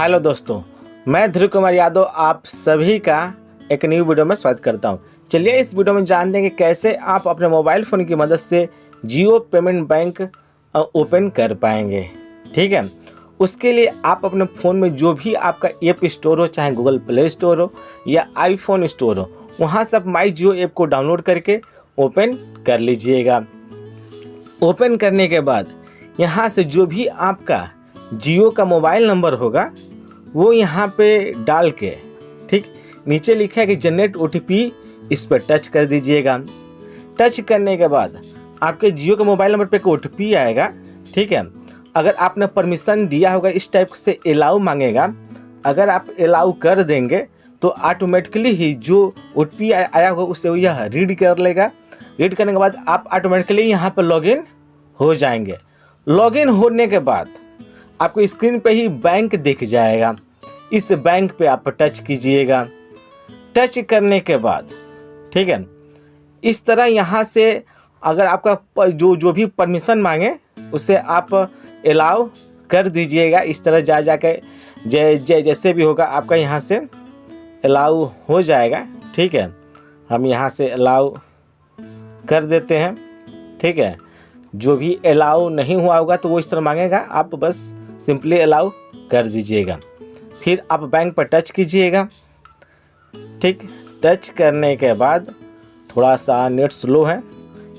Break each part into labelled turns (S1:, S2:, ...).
S1: Hello दोस्तों, मैं ध्रुव कुमार यादव आप सभी का एक न्यू वीडियो में स्वागत करता हूं। चलिए इस वीडियो में जानते हैं कि कैसे आप अपने मोबाइल फ़ोन की मदद से जियो पेमेंट बैंक ओपन कर पाएंगे। ठीक है, उसके लिए आप अपने फ़ोन में जो भी आपका ऐप स्टोर हो, चाहे गूगल प्ले स्टोर हो या आईफोन स्टोर हो, वहाँ से आप माई जियो ऐप को डाउनलोड करके ओपन कर लीजिएगा। ओपन करने के बाद यहाँ से जो भी आपका जियो का मोबाइल नंबर होगा वो यहाँ पे डाल के, ठीक, नीचे लिखा है कि जनरेट OTP, इस पर टच कर दीजिएगा। टच करने के बाद आपके जियो के मोबाइल नंबर पे एक OTP आएगा। ठीक है, अगर आपने परमिशन दिया होगा इस टाइप से अलाउ मांगेगा। अगर आप अलाउ कर देंगे तो ऑटोमेटिकली ही जो OTP आया होगा उसे यह रीड कर लेगा। रीड करने के बाद आप ऑटोमेटिकली यहाँ पर लॉगिन हो जाएंगे। लॉगिन होने के बाद आपको स्क्रीन पे ही बैंक दिख जाएगा। इस बैंक पे आप टच कीजिएगा। टच करने के बाद, ठीक है, इस तरह यहाँ से अगर आपका जो भी परमिशन मांगे उसे आप अलाउ कर दीजिएगा। इस तरह जाके जैसे भी होगा आपका यहाँ से अलाउ हो जाएगा। ठीक है, हम यहाँ से अलाउ कर देते हैं। ठीक है, जो भी अलाउ नहीं हुआ होगा तो वो इस तरह मांगेगा, आप बस सिंपली अलाउ कर दीजिएगा। फिर आप बैंक पर टच कीजिएगा। ठीक, टच करने के बाद थोड़ा सा नेट स्लो है,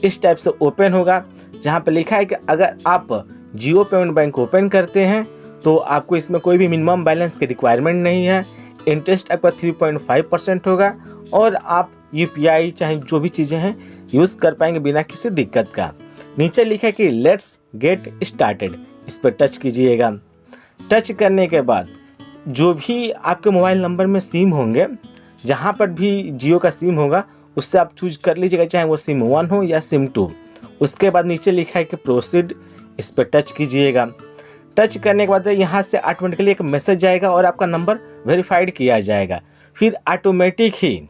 S1: इस टाइप से ओपन होगा। जहाँ पे लिखा है कि अगर आप जियो पेमेंट बैंक ओपन करते हैं तो आपको इसमें कोई भी मिनिमम बैलेंस की रिक्वायरमेंट नहीं है। इंटरेस्ट आपका 3.5% होगा और आप UPI चाहे जो भी चीज़ें हैं यूज़ कर पाएंगे बिना किसी दिक्कत का। नीचे लिखा है कि लेट्स गेट स्टार्टेड, इस पर टच कीजिएगा। टच करने के बाद जो भी आपके मोबाइल नंबर में सिम होंगे, जहाँ पर भी जियो का सिम होगा उससे आप चूज कर लीजिएगा, चाहे वो सिम 1 हो या सिम 2। उसके बाद नीचे लिखा है कि प्रोसीड, इस पर टच कीजिएगा। टच करने के बाद यहाँ से ऑटोमेटिकली एक मैसेज जाएगा और आपका नंबर वेरीफाइड किया जाएगा। फिर ऑटोमेटिक ही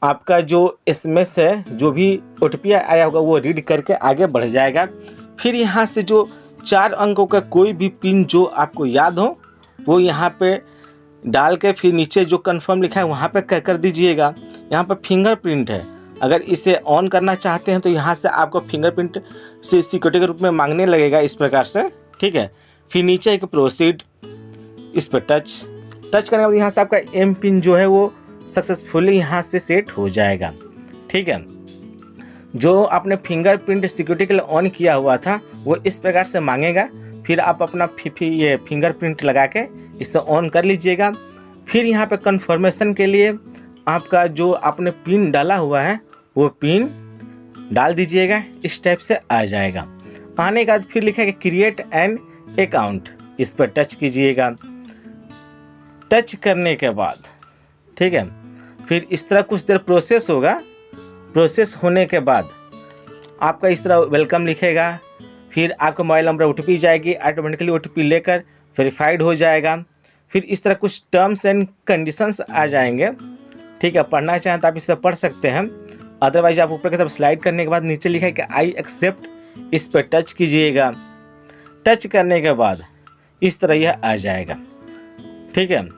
S1: आपका जो SMS है, जो भी OTP आया होगा वो रीड करके आगे बढ़ जाएगा। फिर यहाँ से जो 4 अंकों का कोई भी पिन जो आपको याद हो वो यहाँ पे डाल के फिर नीचे जो कंफर्म लिखा है वहाँ पे कर दीजिएगा। यहाँ पर फिंगरप्रिंट है, अगर इसे ऑन करना चाहते हैं तो यहाँ से आपको फिंगरप्रिंट से सिक्योरिटी के रूप में मांगने लगेगा इस प्रकार से। ठीक है, फिर नीचे एक प्रोसीड, इस पर टच करने के बाद यहाँ से आपका M पिन जो है वो सक्सेसफुली यहाँ से सेट हो जाएगा। ठीक है, जो आपने फिंगरप्रिंट सिक्योरिटी के लिए ऑन किया हुआ था वो इस प्रकार से मांगेगा। फिर आप अपना ये फिंगरप्रिंट लगा के इसे ऑन कर लीजिएगा। फिर यहाँ पे कंफर्मेशन के लिए आपका जो आपने पिन डाला हुआ है वो पिन डाल दीजिएगा। इस टाइप से आ जाएगा। आने के बाद फिर लिखा है कि क्रिएट एन अकाउंट, इस पर टच कीजिएगा। टच करने के बाद, ठीक है, फिर इस तरह कुछ देर प्रोसेस होगा। प्रोसेस होने के बाद आपका इस तरह वेलकम लिखेगा। फिर आपका मोबाइल नंबर OTP जाएगी, ऑटोमेटिकली OTP लेकर वेरीफाइड हो जाएगा। फिर इस तरह कुछ टर्म्स एंड कंडीशंस आ जाएंगे। ठीक है, पढ़ना चाहें तो आप इसे पढ़ सकते हैं, अदरवाइज आप ऊपर की तरफ स्लाइड करने के बाद नीचे लिखा है कि आई एक्सेप्ट, इस पर टच कीजिएगा। टच करने के बाद इस तरह यह आ जाएगा। ठीक है,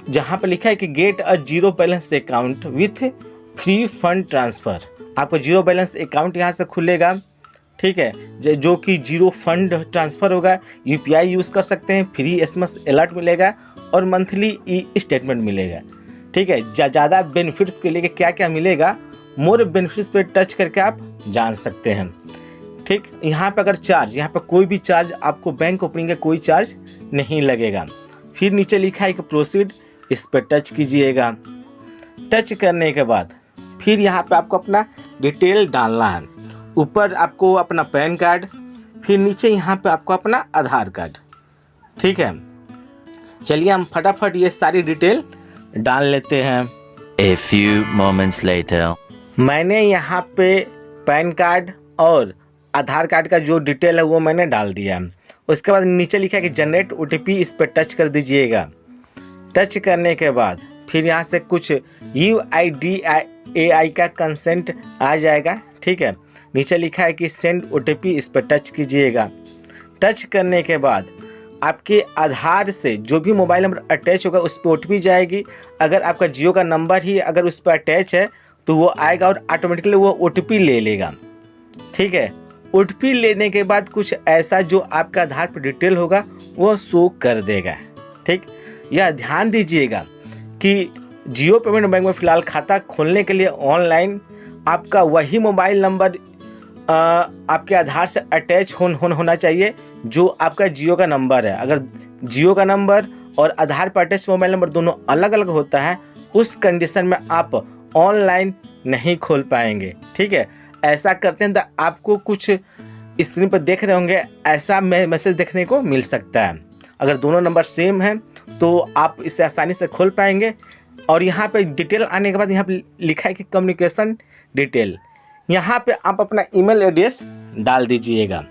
S1: जहाँ पर लिखा है कि get a zero balance account with free fund transfer, आपको जीरो बैलेंस अकाउंट यहाँ से खुलेगा। ठीक है, जो कि जीरो फंड ट्रांसफ़र होगा। UPI यूज़ कर सकते हैं, फ्री SMS अलर्ट मिलेगा और मंथली स्टेटमेंट मिलेगा। ठीक है, ज़्यादा बेनिफिट्स के लिए क्या क्या मिलेगा, मोर बेनिफिट्स पे टच करके आप जान सकते हैं। ठीक, यहाँ पे अगर चार्ज, यहाँ पे कोई भी चार्ज आपको बैंक ओपनिंग का कोई चार्ज नहीं लगेगा। फिर नीचे लिखा है कि प्रोसीड, इस पर टच कीजिएगा। टच करने के बाद फिर यहाँ पे आपको अपना डिटेल डालना है। ऊपर आपको अपना पैन कार्ड, फिर नीचे यहाँ पे आपको अपना आधार कार्ड। ठीक है, चलिए हम फटाफट ये सारी डिटेल डाल लेते हैं।
S2: A few moments later.
S1: मैंने यहाँ पे पैन कार्ड और आधार कार्ड का जो डिटेल है वो मैंने डाल दिया। उसके बाद नीचे लिखा है कि जनरेट OTP, इस पर टच कर दीजिएगा। टच करने के बाद फिर यहाँ से कुछ UIDAI का कंसेंट आ जाएगा। ठीक है, नीचे लिखा है कि सेंड OTP, इस पर टच कीजिएगा। टच करने के बाद आपके आधार से जो भी मोबाइल नंबर अटैच होगा उस पर OTP जाएगी। अगर आपका जियो का नंबर ही अगर उस पर अटैच है तो वो आएगा और ऑटोमेटिकली वो OTP ले लेगा। ठीक है, OTP लेने के बाद कुछ ऐसा जो आपका आधार पर डिटेल होगा वो शो कर देगा। ठीक, यह ध्यान दीजिएगा कि जियो पेमेंट बैंक में फ़िलहाल खाता खोलने के लिए ऑनलाइन आपका वही मोबाइल नंबर आपके आधार से अटैच होना चाहिए जो आपका जियो का नंबर है। अगर जियो का नंबर और आधार पर अटैच मोबाइल नंबर दोनों अलग अलग होता है, उस कंडीशन में आप ऑनलाइन नहीं खोल पाएंगे। ठीक है, ऐसा करते हैं तो आपको कुछ स्क्रीन पर देख रहे होंगे ऐसा मैसेज देखने को मिल सकता है। अगर दोनों नंबर सेम हैं तो आप इसे आसानी से खोल पाएंगे। और यहाँ पे डिटेल आने के बाद यहाँ पे लिखा है कि कम्युनिकेशन डिटेल, यहाँ पे आप अपना ईमेल एड्रेस डाल दीजिएगा।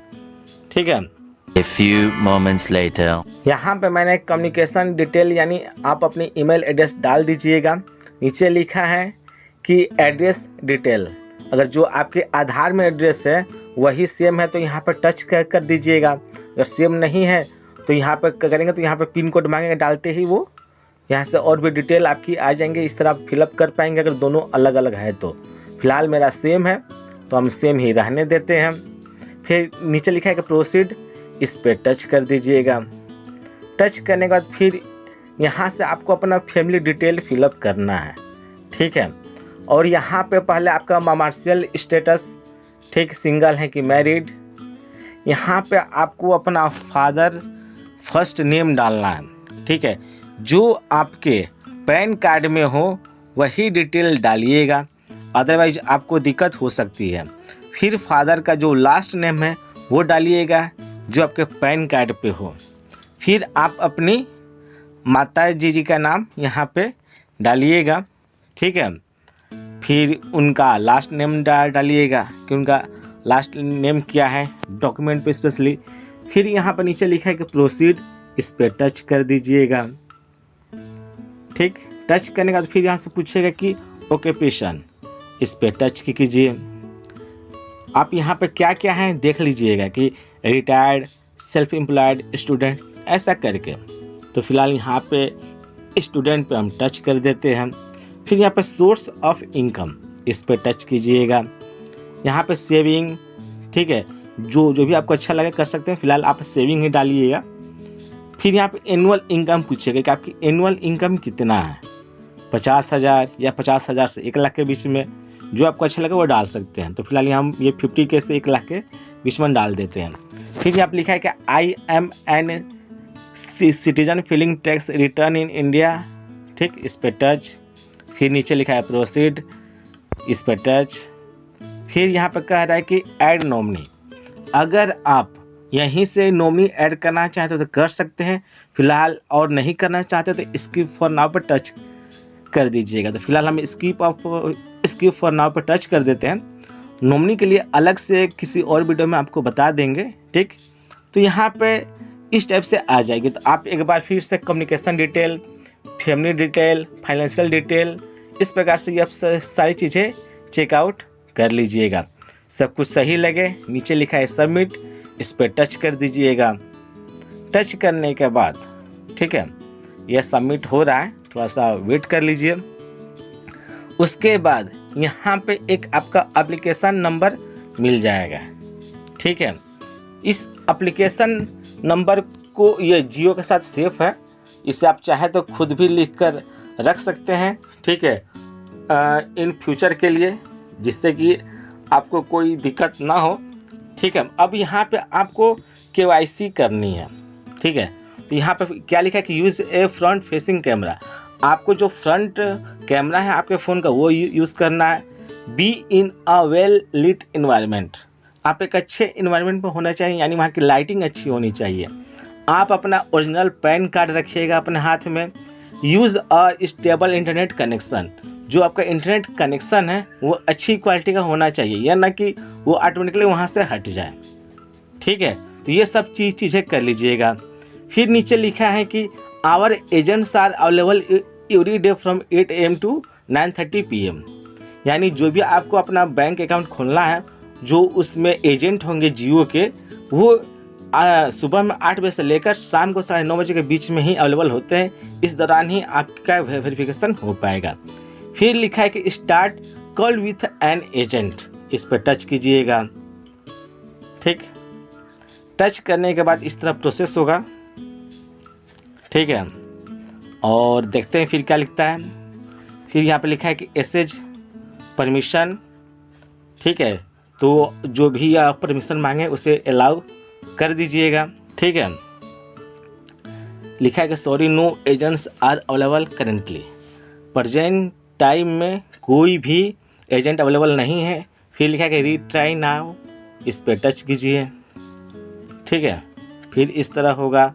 S1: ठीक है,
S2: A few moments later.
S1: यहाँ पे मैंने कम्युनिकेशन डिटेल यानी आप अपनी ईमेल एड्रेस डाल दीजिएगा। नीचे लिखा है कि एड्रेस डिटेल, अगर जो आपके आधार में एड्रेस है वही सेम है तो यहाँ पर टच कर दीजिएगा। अगर सेम नहीं है तो यहाँ पर करेंगे तो यहाँ पर पिन कोड मांगेगा, डालते ही वो यहाँ से और भी डिटेल आपकी आ जाएंगे। इस तरह आप फिलअप कर पाएंगे अगर दोनों अलग अलग है तो। फिलहाल मेरा सेम है तो हम सेम ही रहने देते हैं। फिर नीचे लिखा है कि प्रोसीड, इस पर टच कर दीजिएगा। टच करने के बाद फिर यहाँ से आपको अपना फैमिली डिटेल फिलअप करना है। ठीक है, और यहाँ पे पहले आपका मार्शियल स्टेटस, ठीक, सिंगल है कि मैरिड। यहाँ पे आपको अपना फादर फर्स्ट नेम डालना है। ठीक है, जो आपके पैन कार्ड में हो वही डिटेल डालिएगा, अदरवाइज आपको दिक्कत हो सकती है। फिर फादर का जो लास्ट नेम है वो डालिएगा जो आपके पैन कार्ड पे हो। फिर आप अपनी माता जी का नाम यहाँ पे डालिएगा। ठीक है, फिर उनका लास्ट नेम डालिएगा कि उनका लास्ट नेम क्या है डॉक्यूमेंट पे स्पेशली। फिर यहाँ पर नीचे लिखा है कि प्रोसीड, इस पर टच कर दीजिएगा। ठीक, टच करने के बाद फिर यहाँ से पूछेगा कि ऑक्यूपेशन, इस पर टच कीजिए। आप यहाँ पे क्या क्या है देख लीजिएगा कि रिटायर्ड, सेल्फ एम्प्लॉयड, स्टूडेंट, ऐसा करके। तो फिलहाल यहाँ पे स्टूडेंट पे हम टच कर देते हैं। फिर यहाँ पे सोर्स ऑफ इनकम, इस पर टच कीजिएगा। यहाँ पे सेविंग, ठीक है, जो भी आपको अच्छा लगे कर सकते हैं। फिलहाल आप सेविंग ही डालिएगा। फिर यहाँ पे एनुअल इनकम पूछेगा कि आपकी एनुअल इनकम कितना है, 50,000 या 50,000 से 1 लाख के बीच में, जो आपको अच्छा लगे वो डाल सकते हैं। तो फिलहाल हम ये 50K से 1 लाख के बीच में डाल देते हैं। फिर यहाँ पे लिखा है कि I am an citizen filing tax return in India. ठीक, इस पर टच। फिर नीचे लिखा है प्रोसीड, इस पर टच। फिर यहाँ पर कह रहा है कि ऐड नॉमिनी, अगर आप यहीं से नॉमिनी ऐड करना चाहते हो तो कर सकते हैं। फिलहाल और नहीं करना चाहते तो स्किप फॉर नाउ पर टच कर दीजिएगा। तो फिलहाल हम स्किप फॉर नाउ पर टच कर देते हैं। नॉमिनी के लिए अलग से किसी और वीडियो में आपको बता देंगे। ठीक, तो यहाँ पे इस टाइप से आ जाएगी। तो आप एक बार फिर से communication detail, family detail, financial detail, इस प्रकार से ये आप सारी चीज़ें चेकआउट कर लीजिएगा। सब कुछ सही लगे, नीचे लिखा है सबमिट, इस पर टच कर दीजिएगा। टच करने के बाद, ठीक है, यह सबमिट हो रहा है, थोड़ा सा वेट कर लीजिए। उसके बाद यहाँ पे एक आपका एप्लीकेशन नंबर मिल जाएगा। ठीक है, इस एप्लीकेशन नंबर को ये जियो के साथ सेफ है, इसे आप चाहे तो खुद भी लिख कर रख सकते हैं। ठीक है, इन फ्यूचर के लिए, जिससे कि आपको कोई दिक्कत ना हो। ठीक है, अब यहाँ पे आपको KYC करनी है। ठीक है, तो यहाँ पे क्या लिखा है कि यूज़ ए फ्रंट फेसिंग कैमरा, आपको जो फ्रंट कैमरा है आपके फ़ोन का वो यूज़ करना है। Be in a well lit environment, आप एक अच्छे इन्वायरमेंट में होना चाहिए, यानी वहाँ की लाइटिंग अच्छी होनी चाहिए। आप अपना ओरिजिनल पैन कार्ड रखिएगा अपने हाथ में। Use a stable internet connection, जो आपका इंटरनेट कनेक्शन है वो अच्छी क्वालिटी का होना चाहिए, या ना कि वो ऑटोमेटिकली वहाँ से हट जाए। ठीक है, तो ये सब चीज़ें कर लीजिएगा। फिर नीचे लिखा है कि our agents are available every day from 8 AM to 9:30 PM, यानी जो भी आपको अपना बैंक अकाउंट खोलना है, जो उसमें एजेंट होंगे जियो के, वो सुबह में 8 बजे से लेकर शाम को 9:30 बजे के बीच में ही अवेलेबल होते हैं। इस दौरान ही आपका वेरिफिकेशन हो पाएगा। फिर लिखा है कि start call with an agent, इस पर टच कीजिएगा। ठीक, टच करने के बाद इस तरह प्रोसेस होगा। ठीक है, और देखते हैं फिर क्या लिखता है। फिर यहाँ पे लिखा है कि एसेज परमिशन। ठीक है, तो जो भी आप परमिशन मांगे उसे अलाउ कर दीजिएगा। ठीक है, लिखा है कि sorry no agents are available currently, present time में कोई भी एजेंट अवेलेबल नहीं है। फिर लिखा है कि रीट्राई नाउ, इस पर टच कीजिए। ठीक है, फिर इस तरह होगा।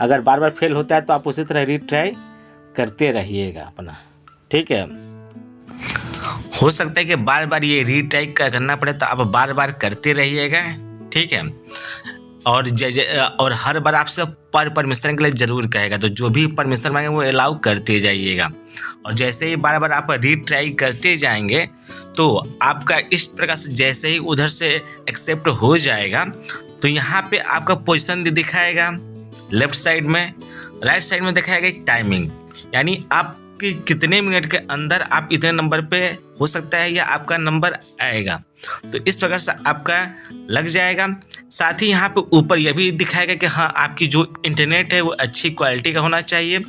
S1: अगर बार बार फेल होता है तो आप उसी तरह रीट्राई करते रहिएगा अपना। ठीक है, हो सकता है कि बार बार ये रीट्राई करना पड़े, तो आप बार बार करते रहिएगा। ठीक है, और हर बार आपसे परमिशन के लिए ज़रूर कहेगा, तो जो भी परमिशन मांगे वो अलाउ करते जाइएगा। और जैसे ही बार बार आप रीट्राई करते जाएंगे तो आपका इस प्रकार से जैसे ही उधर से एक्सेप्ट हो जाएगा तो यहाँ पे आपका पोजीशन दिखाएगा लेफ्ट साइड में, राइट साइड में दिखाएगा टाइमिंग, यानी आपके कितने मिनट के अंदर आप इतने नंबर पे हो सकता है या आपका नंबर आएगा। तो इस प्रकार से आपका लग जाएगा। साथ ही यहाँ पे ऊपर यह भी दिखाएगा कि हाँ, आपकी जो इंटरनेट है वो अच्छी क्वालिटी का होना चाहिए।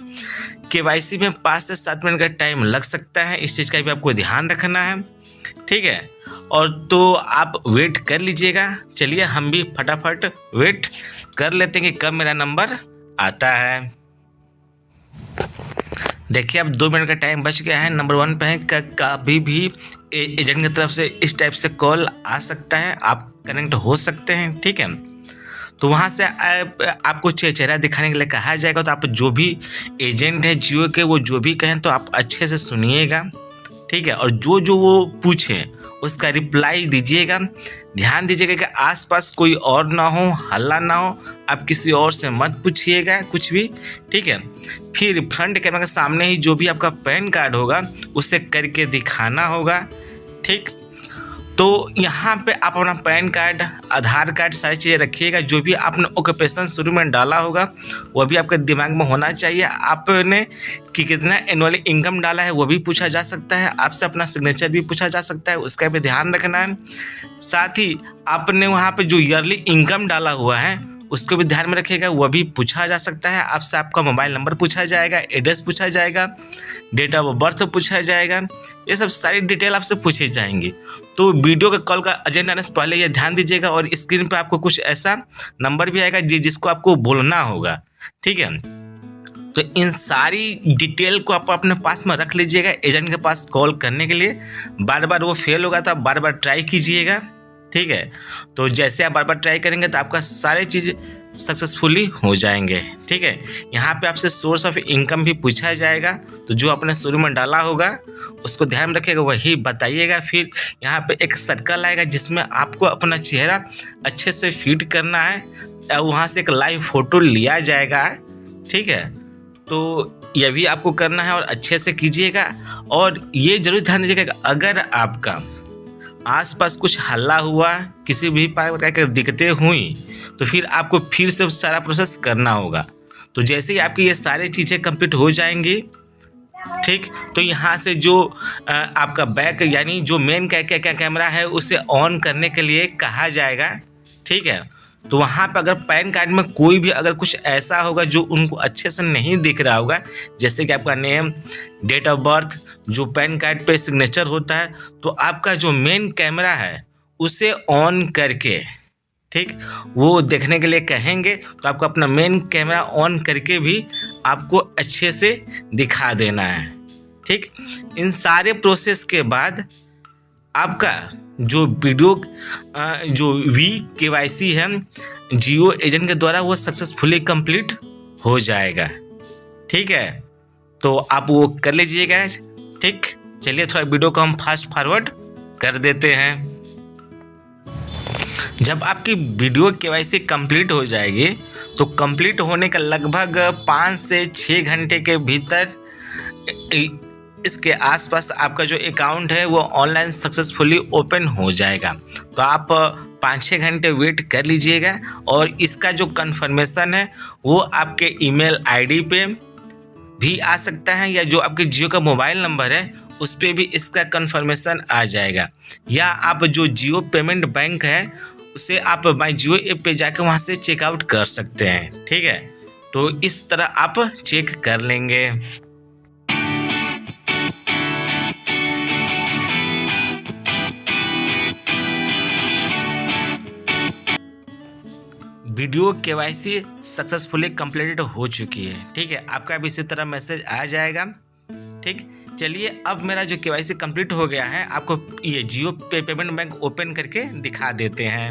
S1: केवाईसी में 5 से 7 मिनट का टाइम लग सकता है, इस चीज़ का भी आपको ध्यान रखना है। ठीक है, और तो आप वेट कर लीजिएगा। चलिए हम भी फटाफट वेट कर लेते हैं कि कब मेरा नंबर आता है। देखिए अब 2 मिनट का टाइम बच गया है। नंबर 1 पे है कभी भी एजेंट की तरफ से इस टाइप से कॉल आ सकता है, आप कनेक्ट हो सकते हैं। ठीक है, तो वहाँ से आपको चेहरा दिखाने के लिए कहा जाएगा, तो आप जो भी एजेंट है जियो के वो जो भी कहें तो आप अच्छे से सुनिएगा। ठीक है, और जो जो वो पूछे उसका रिप्लाई दीजिएगा। ध्यान दीजिएगा कि आसपास कोई और ना हो, हल्ला ना हो, आप किसी और से मत पूछिएगा कुछ भी। ठीक है, फिर फ्रंट कैमरा के सामने ही जो भी आपका पैन कार्ड होगा उसे करके दिखाना होगा। ठीक, तो यहाँ पे आप अपना पैन कार्ड, आधार कार्ड, सारी चीज़ें रखिएगा। जो भी आपने ऑक्यूपेशन शुरू में डाला होगा वो भी आपके दिमाग में होना चाहिए। आपने कि कितना एनुअली इनकम डाला है वो भी पूछा जा सकता है, आपसे अपना सिग्नेचर भी पूछा जा सकता है, उसका भी ध्यान रखना है। साथ ही आपने वहाँ पे जो ईयरली इनकम डाला हुआ है उसको भी ध्यान में रखिएगा, वह भी पूछा जा सकता है। आपसे आपका मोबाइल नंबर पूछा जाएगा, एड्रेस पूछा जाएगा, डेट ऑफ बर्थ पूछा जाएगा, ये सब सारी डिटेल आपसे पूछी जाएंगी। तो वीडियो के कॉल का एजेंट आने से पहले ये ध्यान दीजिएगा। और स्क्रीन पे आपको कुछ ऐसा नंबर भी आएगा जिसको आपको बोलना होगा। ठीक है, तो इन सारी डिटेल को आप अपने पास में रख लीजिएगा एजेंट के पास कॉल करने के लिए। बार बार वो फेल होगा तो आप बार बार ट्राई कीजिएगा। ठीक है, तो जैसे आप बार बार ट्राई करेंगे तो आपका सारे चीज़ सक्सेसफुली हो जाएंगे। ठीक है, यहाँ पे आपसे सोर्स ऑफ इनकम भी पूछा जाएगा, तो जो आपने शुरू में डाला होगा उसको ध्यान में रखिएगा, वही बताइएगा। फिर यहाँ पे एक सर्कल आएगा जिसमें आपको अपना चेहरा अच्छे से फिट करना है, वहाँ से एक लाइव फ़ोटो लिया जाएगा। ठीक है, तो यह भी आपको करना है और अच्छे से कीजिएगा। और ये ज़रूर ध्यान दीजिएगा कि अगर आपका आसपास कुछ हल्ला हुआ, किसी भी प्रकार की दिक्कतें हुई तो फिर आपको फिर से सारा प्रोसेस करना होगा। तो जैसे ही आपकी ये सारी चीज़ें कंप्लीट हो जाएंगी, ठीक, तो यहाँ से जो आपका बैक यानी जो मेन कैमरा है उसे ऑन करने के लिए कहा जाएगा। ठीक है, तो वहाँ पर अगर पैन कार्ड में कोई भी अगर कुछ ऐसा होगा जो उनको अच्छे से नहीं दिख रहा होगा, जैसे कि आपका नेम, डेट ऑफ बर्थ, जो पैन कार्ड पे सिग्नेचर होता है, तो आपका जो मेन कैमरा है उसे ऑन करके, ठीक, वो देखने के लिए कहेंगे, तो आपको अपना मेन कैमरा ऑन करके भी आपको अच्छे से दिखा देना है। ठीक, इन सारे प्रोसेस के बाद आपका जो वीडियो जो VKYC है जियो एजेंट के द्वारा वो सक्सेसफुली कंप्लीट हो जाएगा। ठीक है, तो आप वो कर लीजिएगा। ठीक, चलिए थोड़ा वीडियो को हम फास्ट फॉरवर्ड कर देते हैं। जब आपकी वीडियो KYC कंप्लीट हो जाएगी तो कंप्लीट होने का लगभग 5 से 6 घंटे के भीतर इसके आसपास आपका जो अकाउंट है वो ऑनलाइन सक्सेसफुली ओपन हो जाएगा। तो आप 5-6 घंटे वेट कर लीजिएगा और इसका जो कन्फर्मेशन है वो आपके ईमेल आईडी पे भी आ सकता है, या जो आपके जियो का मोबाइल नंबर है उस पर भी इसका कन्फर्मेशन आ जाएगा, या आप जो जियो पेमेंट बैंक है उसे आप माई जियो ऐप पे जाकर वहाँ से चेकआउट कर सकते हैं। ठीक है, तो इस तरह आप चेक कर लेंगे। वीडियो केवाईसी सक्सेसफुली कंप्लीटेड हो चुकी है। ठीक है, आपका भी इसी तरह मैसेज आ जाएगा। ठीक, चलिए अब मेरा जो केवाईसी कंप्लीट हो गया है आपको ये जियो पेमेंट बैंक ओपन करके दिखा देते हैं।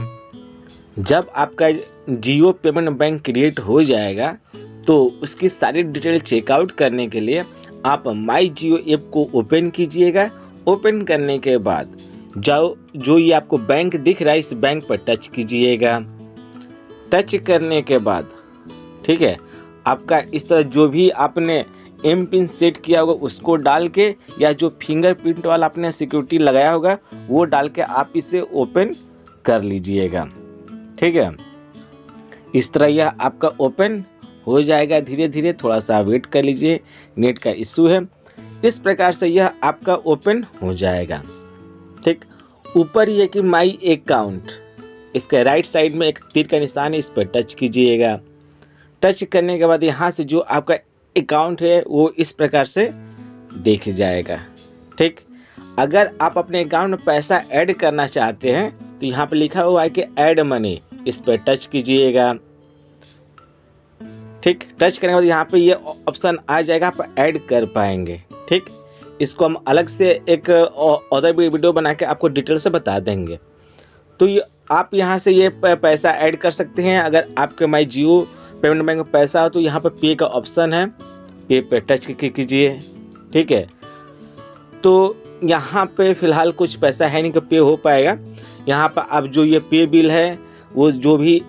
S1: जब आपका जियो पेमेंट बैंक क्रिएट हो जाएगा तो उसकी सारी डिटेल चेकआउट करने के लिए आप माई जियो ऐप को ओपन कीजिएगा। ओपन करने के बाद जो ये आपको बैंक दिख रहा है इस बैंक पर टच कीजिएगा। टच करने के बाद ठीक है, आपका इस तरह जो भी आपने एम पिन सेट किया होगा उसको डाल के, या जो फिंगरप्रिंट वाला आपने सिक्योरिटी लगाया होगा वो डाल के आप इसे ओपन कर लीजिएगा। ठीक है, इस तरह यह आपका ओपन हो जाएगा धीरे धीरे, थोड़ा सा वेट कर लीजिए, नेट का इशू है। इस प्रकार से यह आपका ओपन हो जाएगा। ठीक, ऊपर ये कि माई अकाउंट, इसके राइट साइड में एक तीर का निशान है, इस पर टच कीजिएगा। टच करने के बाद यहाँ से जो आपका अकाउंट है वो इस प्रकार से देख जाएगा। ठीक, अगर आप अपने अकाउंट में पैसा ऐड करना चाहते हैं तो यहाँ पे लिखा हुआ है कि ऐड मनी, इस पर टच कीजिएगा। ठीक, टच करने के बाद यहाँ पे ये ऑप्शन आ जाएगा, आप ऐड कर पाएंगे। ठीक, इसको हम अलग से एक अदर वीडियो बना के आपको डिटेल से बता देंगे। तो ये आप यहाँ से ये पैसा ऐड कर सकते हैं। अगर आपके माई जियो पेमेंट बैंक में पैसा हो तो यहाँ पर पे का ऑप्शन है, पे पे टच कीजिए। ठीक है, तो यहाँ पे फ़िलहाल कुछ पैसा है नहीं कि पे हो पाएगा। यहाँ पर आप जो ये पे बिल है वो जो भी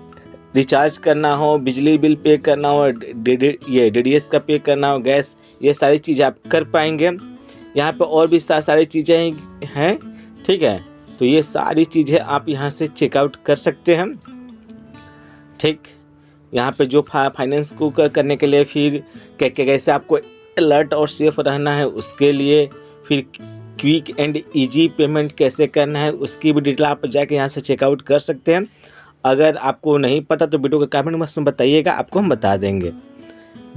S1: रिचार्ज करना हो, बिजली बिल पे करना हो, ये DDS का पे करना हो, गैस, ये सारी चीज़ें आप कर पाएंगे। यहाँ पे और भी सारी चीज़ें हैं। ठीक है, तो ये सारी चीज़ें आप यहाँ से चेकआउट कर सकते हैं। ठीक, यहाँ पे जो फाइनेंस को करने के लिए फिर कैसे आपको अलर्ट और सेफ रहना है उसके लिए, फिर क्विक एंड इजी पेमेंट कैसे करना है उसकी भी डिटेल आप जाके यहाँ से चेकआउट कर सकते हैं। अगर आपको नहीं पता तो वीडियो के कमेंट बॉक्स में बताइएगा, आपको हम बता देंगे।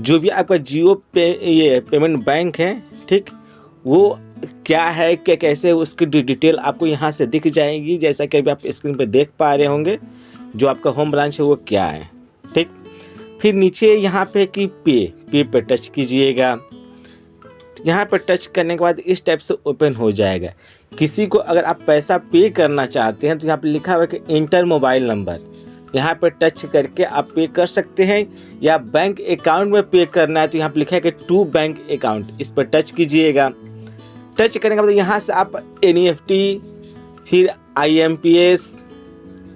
S1: जो भी आपका जियो ये पेमेंट बैंक है, ठीक, वो क्या है, क्या कैसे, उसकी डिटेल आपको यहाँ से दिख जाएगी। जैसा कि अभी आप स्क्रीन पे देख पा रहे होंगे, जो आपका होम ब्रांच है वो क्या है। ठीक, फिर नीचे यहाँ पे कि पे पे टच कीजिएगा। यहाँ पर टच करने के बाद इस टाइप से ओपन हो जाएगा। किसी को अगर आप पैसा पे करना चाहते हैं तो यहाँ पे लिखा हुआ है कि इंटर मोबाइल नंबर, यहाँ पर टच करके आप पे कर सकते हैं। या बैंक अकाउंट में पे करना है तो यहाँ पर लिखा है कि टू बैंक अकाउंट, इस पर टच कीजिएगा। टच करने के बाद यहाँ से आप NEFT, फिर IMPS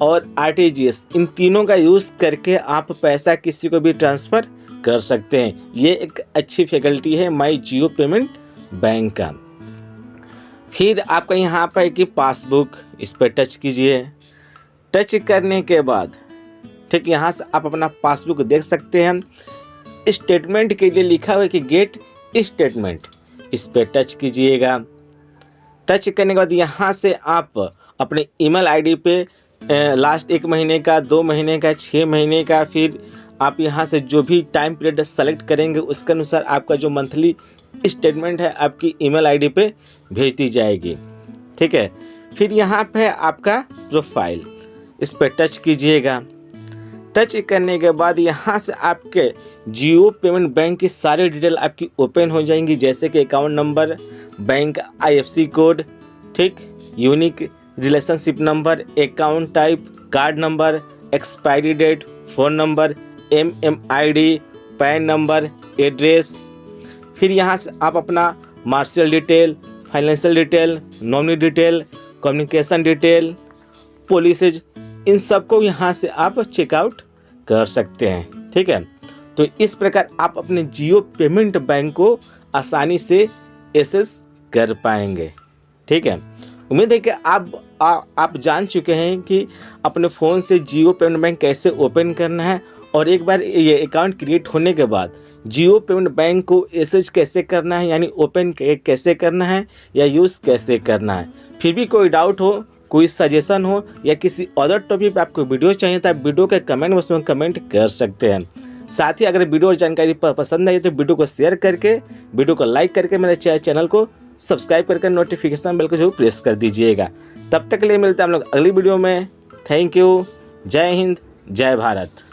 S1: और RTGS, इन तीनों का यूज़ करके आप पैसा किसी को भी ट्रांसफ़र कर सकते हैं। ये एक अच्छी फैकल्टी है माई जियो पेमेंट बैंक का। फिर आपका यहाँ पर है कि पासबुक, इस पर टच कीजिए। टच करने के बाद ठीक यहाँ से आप अपना पासबुक देख सकते हैं। स्टेटमेंट के लिए लिखा हुआ है कि गेट स्टेटमेंट, इस पर टच कीजिएगा। टच करने के बाद यहाँ से आप अपने ईमेल आईडी पे लास्ट 1 महीने का, 2 महीने का, 6 महीने का, फिर आप यहाँ से जो भी टाइम पीरियड सेलेक्ट करेंगे उसके अनुसार आपका जो मंथली स्टेटमेंट है आपकी ईमेल आईडी पे भेज दी जाएगी। ठीक है, फिर यहाँ पे आपका प्रोफाइल, इस पर टच कीजिएगा। टच करने के बाद यहाँ से आपके जियो पेमेंट बैंक की सारी डिटेल आपकी ओपन हो जाएंगी, जैसे कि account number, bank IFSC code, ठीक, unique relationship number, account type, card number, expiry date, phone number, MMID, PAN number, address. फिर यहाँ से आप अपना marital detail, financial detail, nominee detail, communication detail, policies, इन सबको यहाँ से आप चेकआउट कर सकते हैं। ठीक है, तो इस प्रकार आप अपने जियो पेमेंट बैंक को आसानी से एक्सेस कर पाएंगे। ठीक है, उम्मीद है कि आप जान चुके हैं कि अपने फ़ोन से जियो पेमेंट बैंक कैसे ओपन करना है, और एक बार ये अकाउंट क्रिएट होने के बाद जियो पेमेंट बैंक को एसेज कैसे करना है, यानी ओपन कैसे करना है या यूज़ कैसे करना है। फिर भी कोई डाउट हो, कोई सजेशन हो या किसी अदर टॉपिक पे आपको वीडियो चाहिए तो आप वीडियो के कमेंट बॉक्स में कमेंट कर सकते हैं। साथ ही अगर वीडियो और जानकारी पसंद आई तो वीडियो को शेयर करके, वीडियो को लाइक करके मेरे चैनल को सब्सक्राइब करके नोटिफिकेशन बेल को जरूर प्रेस कर दीजिएगा। तब तक के लिए मिलते हैं हम लोग अगली वीडियो में। Thank you. जय हिंद, जय भारत।